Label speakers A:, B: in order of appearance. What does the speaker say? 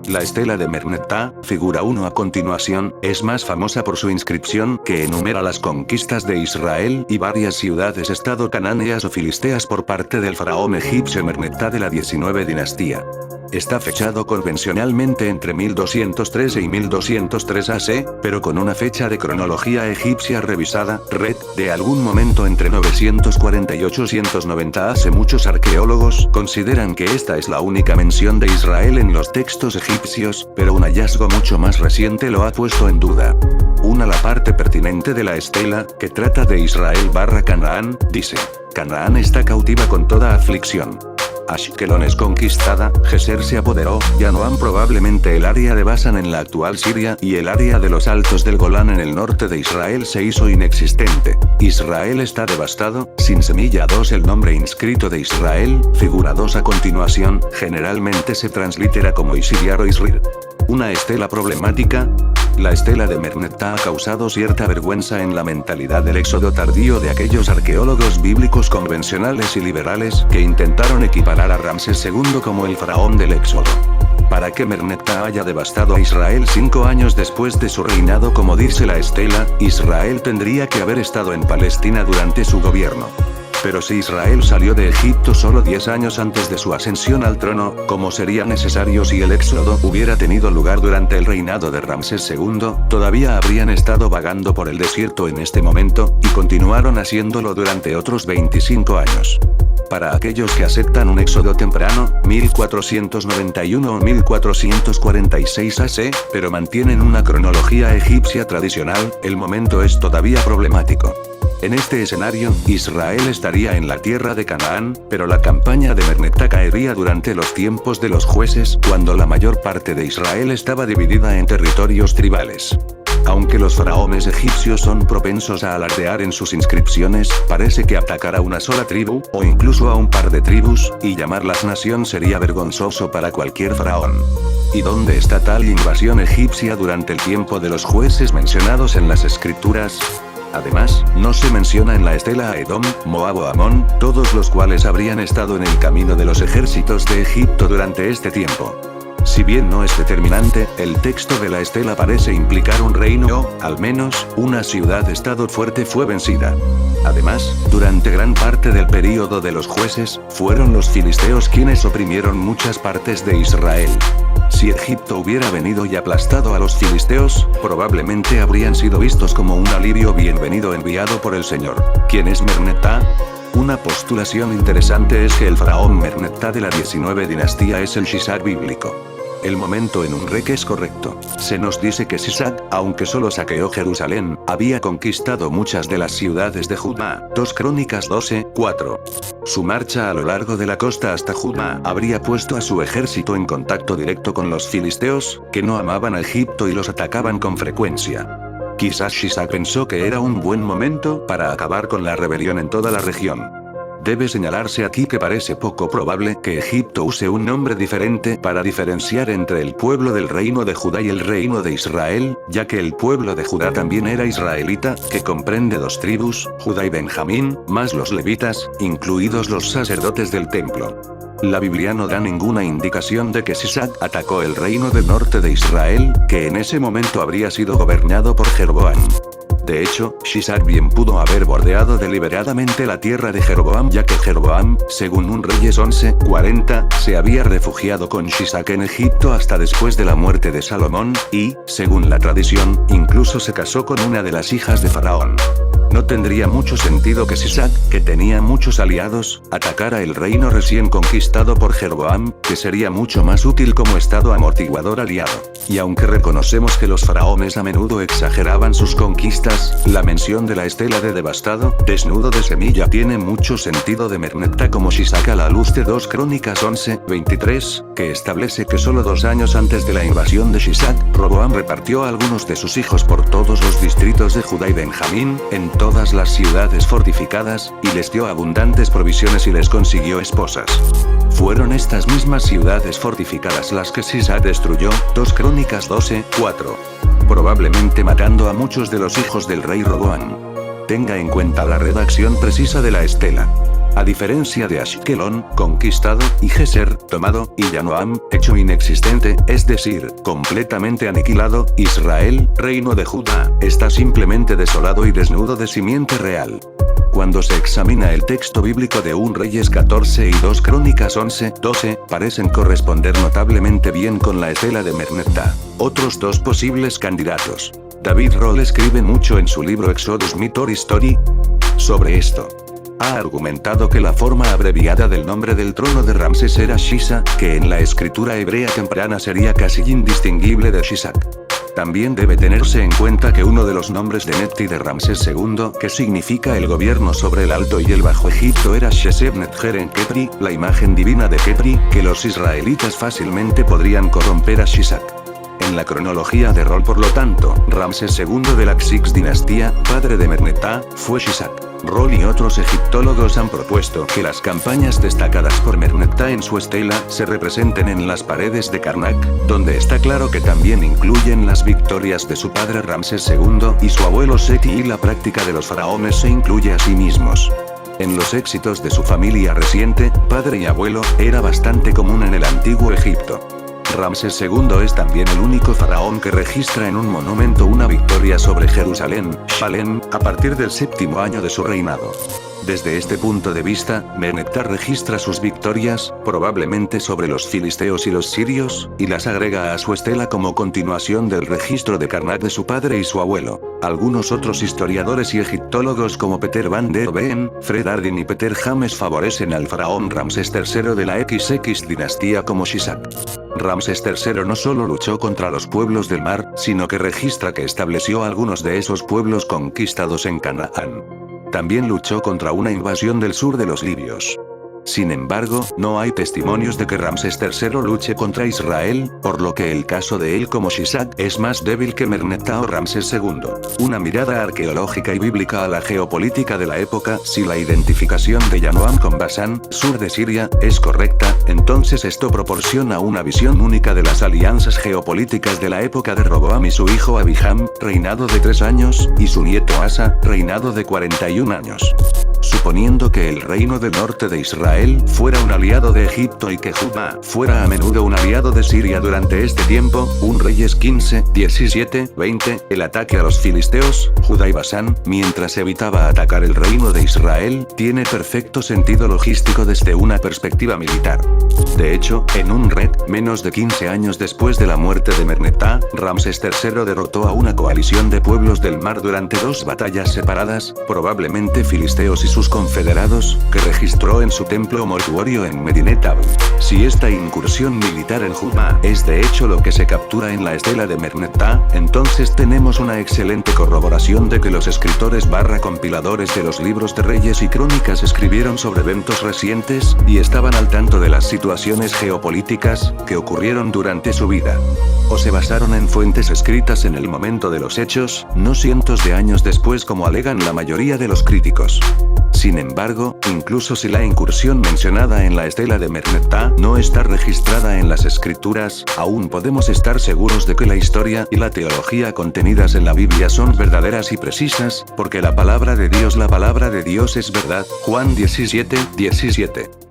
A: La estela de Merneptah, figura 1 a continuación, es más famosa por su inscripción que enumera las conquistas de Israel y varias ciudades-estado canáneas o filisteas por parte del faraón egipcio Merneptah de la 19 dinastía. Está fechado convencionalmente entre 1213 y 1203 AC, pero con una fecha de cronología egipcia revisada, red, de algún momento entre 940 y 890 AC. Muchos arqueólogos consideran que esta es la única mención de Israel en los textos egipcios, pero un hallazgo mucho más reciente lo ha puesto en duda. La parte pertinente de la estela, que trata de Israel / Canaán, dice: Canaán está cautiva con toda aflicción. Ashkelon es conquistada, Geser se apoderó, Yanoam probablemente el área de Basán en la actual Siria y el área de los altos del Golán en el norte de Israel se hizo inexistente. Israel está devastado, sin semilla. 2 El nombre inscrito de Israel, figura 2 a continuación, generalmente se translitera como Isiriar o Isrir. Una estela problemática. La estela de Merneptah ha causado cierta vergüenza en la mentalidad del éxodo tardío de aquellos arqueólogos bíblicos convencionales y liberales que intentaron equiparar a Ramsés II como el faraón del éxodo. Para que Merneptah haya devastado a Israel 5 años después de su reinado, como dice la estela, Israel tendría que haber estado en Palestina durante su gobierno. Pero si Israel salió de Egipto solo 10 años antes de su ascensión al trono, ¿cómo sería necesario si el éxodo hubiera tenido lugar durante el reinado de Ramsés II? Todavía habrían estado vagando por el desierto en este momento, y continuaron haciéndolo durante otros 25 años. Para aquellos que aceptan un éxodo temprano, 1491 o 1446 AC, pero mantienen una cronología egipcia tradicional, el momento es todavía problemático. En este escenario, Israel estaría en la tierra de Canaán, pero la campaña de Merneptah caería durante los tiempos de los jueces, cuando la mayor parte de Israel estaba dividida en territorios tribales. Aunque los faraones egipcios son propensos a alardear en sus inscripciones, parece que atacar a una sola tribu, o incluso a un par de tribus, y llamarlas nación sería vergonzoso para cualquier faraón. ¿Y dónde está tal invasión egipcia durante el tiempo de los jueces mencionados en las escrituras? Además, no se menciona en la estela a Edom, Moab o Amón, todos los cuales habrían estado en el camino de los ejércitos de Egipto durante este tiempo. Si bien no es determinante, el texto de la estela parece implicar un reino o, al menos, una ciudad-estado fuerte fue vencida. Además, durante gran parte del período de los jueces, fueron los filisteos quienes oprimieron muchas partes de Israel. Si Egipto hubiera venido y aplastado a los filisteos, probablemente habrían sido vistos como un alivio bienvenido enviado por el Señor. ¿Quién es Merneptah? Una postulación interesante es que el faraón Merneptah de la 19 dinastía es el Shishak bíblico. El momento en Unrek es correcto. Se nos dice que Shishak, aunque solo saqueó Jerusalén, había conquistado muchas de las ciudades de Judá. 2 Crónicas 12:4. Su marcha a lo largo de la costa hasta Judá habría puesto a su ejército en contacto directo con los filisteos, que no amaban a Egipto y los atacaban con frecuencia. Quizás Shishak pensó que era un buen momento para acabar con la rebelión en toda la región. Debe señalarse aquí que parece poco probable que Egipto use un nombre diferente para diferenciar entre el pueblo del reino de Judá y el reino de Israel, ya que el pueblo de Judá también era israelita, que comprende 2 tribus, Judá y Benjamín, más los levitas, incluidos los sacerdotes del templo. La Biblia no da ninguna indicación de que Shishak atacó el reino del norte de Israel, que en ese momento habría sido gobernado por Jeroboam. De hecho, Shishak bien pudo haber bordeado deliberadamente la tierra de Jeroboam, ya que Jeroboam, según 1 Reyes 11:40, se había refugiado con Shishak en Egipto hasta después de la muerte de Salomón, y, según la tradición, incluso se casó con una de las hijas de Faraón. No tendría mucho sentido que Shishak, que tenía muchos aliados, atacara el reino recién conquistado por Jeroboam, que sería mucho más útil como estado amortiguador aliado. Y aunque reconocemos que los faraones a menudo exageraban sus conquistas, la mención de la estela de devastado, desnudo de semilla tiene mucho sentido de Merneptah como Shishak a la luz de 2 Crónicas 11:23, que establece que solo 2 años antes de la invasión de Shishak, Roboam repartió a algunos de sus hijos por todos los distritos de Judá y Benjamín, en todas las ciudades fortificadas, y les dio abundantes provisiones y les consiguió esposas. Fueron estas mismas ciudades fortificadas las que Shishak destruyó, 2 Crónicas 12:4. Probablemente matando a muchos de los hijos del rey Roboam. Tenga en cuenta la redacción precisa de la estela. A diferencia de Ashkelon, conquistado, y Geser, tomado, y Yanoam, hecho inexistente, es decir, completamente aniquilado, Israel, reino de Judá, está simplemente desolado y desnudo de simiente real. Cuando se examina el texto bíblico de 1 Reyes 14 y 2 Crónicas 11-12, parecen corresponder notablemente bien con la estela de Merneptah. Otros dos posibles candidatos. David Rohl escribe mucho en su libro Exodus Myth or History sobre esto. Ha argumentado que la forma abreviada del nombre del trono de Ramsés era Shisa, que en la escritura hebrea temprana sería casi indistinguible de Shisak. También debe tenerse en cuenta que uno de los nombres de Nephti de Ramsés II, que significa el gobierno sobre el Alto y el Bajo Egipto, era Sheseb Netjeren Kepri, la imagen divina de Kepri, que los israelitas fácilmente podrían corromper a Shisak. En la cronología de Rohl, por lo tanto, Ramsés II de la Xix dinastía, padre de Merneptah, fue Shisak. Rohl y otros egiptólogos han propuesto que las campañas destacadas por Merneptah en su estela se representen en las paredes de Karnak, donde está claro que también incluyen las victorias de su padre Ramsés II y su abuelo Seti, y la práctica de los faraones se incluye a sí mismos. En los éxitos de su familia reciente, padre y abuelo, era bastante común en el antiguo Egipto. Ramsés II es también el único faraón que registra en un monumento una victoria sobre Jerusalén, Shalem, a partir del 7º año de su reinado. Desde este punto de vista, Merneptah registra sus victorias, probablemente sobre los filisteos y los sirios, y las agrega a su estela como continuación del registro de Karnak de su padre y su abuelo. Algunos otros historiadores y egiptólogos como Peter van der Veen, Fred Hardin y Peter James favorecen al faraón Ramsés III de la XX dinastía como Shisak. Ramsés III no solo luchó contra los pueblos del mar, sino que registra que estableció algunos de esos pueblos conquistados en Canaán. También luchó contra una invasión del sur de los libios. Sin embargo, no hay testimonios de que Ramsés III luche contra Israel, por lo que el caso de él como Shisak es más débil que Merneptah o Ramsés II. Una mirada arqueológica y bíblica a la geopolítica de la época. Si la identificación de Yanoam con Basán, sur de Siria, es correcta, entonces esto proporciona una visión única de las alianzas geopolíticas de la época de Roboam y su hijo Abijam, reinado de 3 años, y su nieto Asa, reinado de 41 años. Suponiendo que el reino del norte de Israel fuera un aliado de Egipto y que Judá fuera a menudo un aliado de Siria durante este tiempo, 1 Reyes 15, 17, 20, el ataque a los filisteos, Judá y Basán, mientras evitaba atacar el reino de Israel, tiene perfecto sentido logístico desde una perspectiva militar. De hecho, en Unred, menos de 15 años después de la muerte de Merneptah, Ramsés III derrotó a una coalición de pueblos del mar durante 2 batallas separadas, probablemente filisteos y sus confederados, que registró en su templo mortuorio en Medinet Habu. Si esta incursión militar en Judá es de hecho lo que se captura en la estela de Merneptah, entonces tenemos una excelente corroboración de que los escritores compiladores de los libros de Reyes y Crónicas escribieron sobre eventos recientes, y estaban al tanto de las situaciones geopolíticas que ocurrieron durante su vida. O se basaron en fuentes escritas en el momento de los hechos, no cientos de años después como alegan la mayoría de los críticos. Sin embargo, incluso si la incursión mencionada en la estela de Merneptah no está registrada en las escrituras, aún podemos estar seguros de que la historia y la teología contenidas en la Biblia son verdaderas y precisas, porque la palabra de Dios es verdad. Juan 17, 17.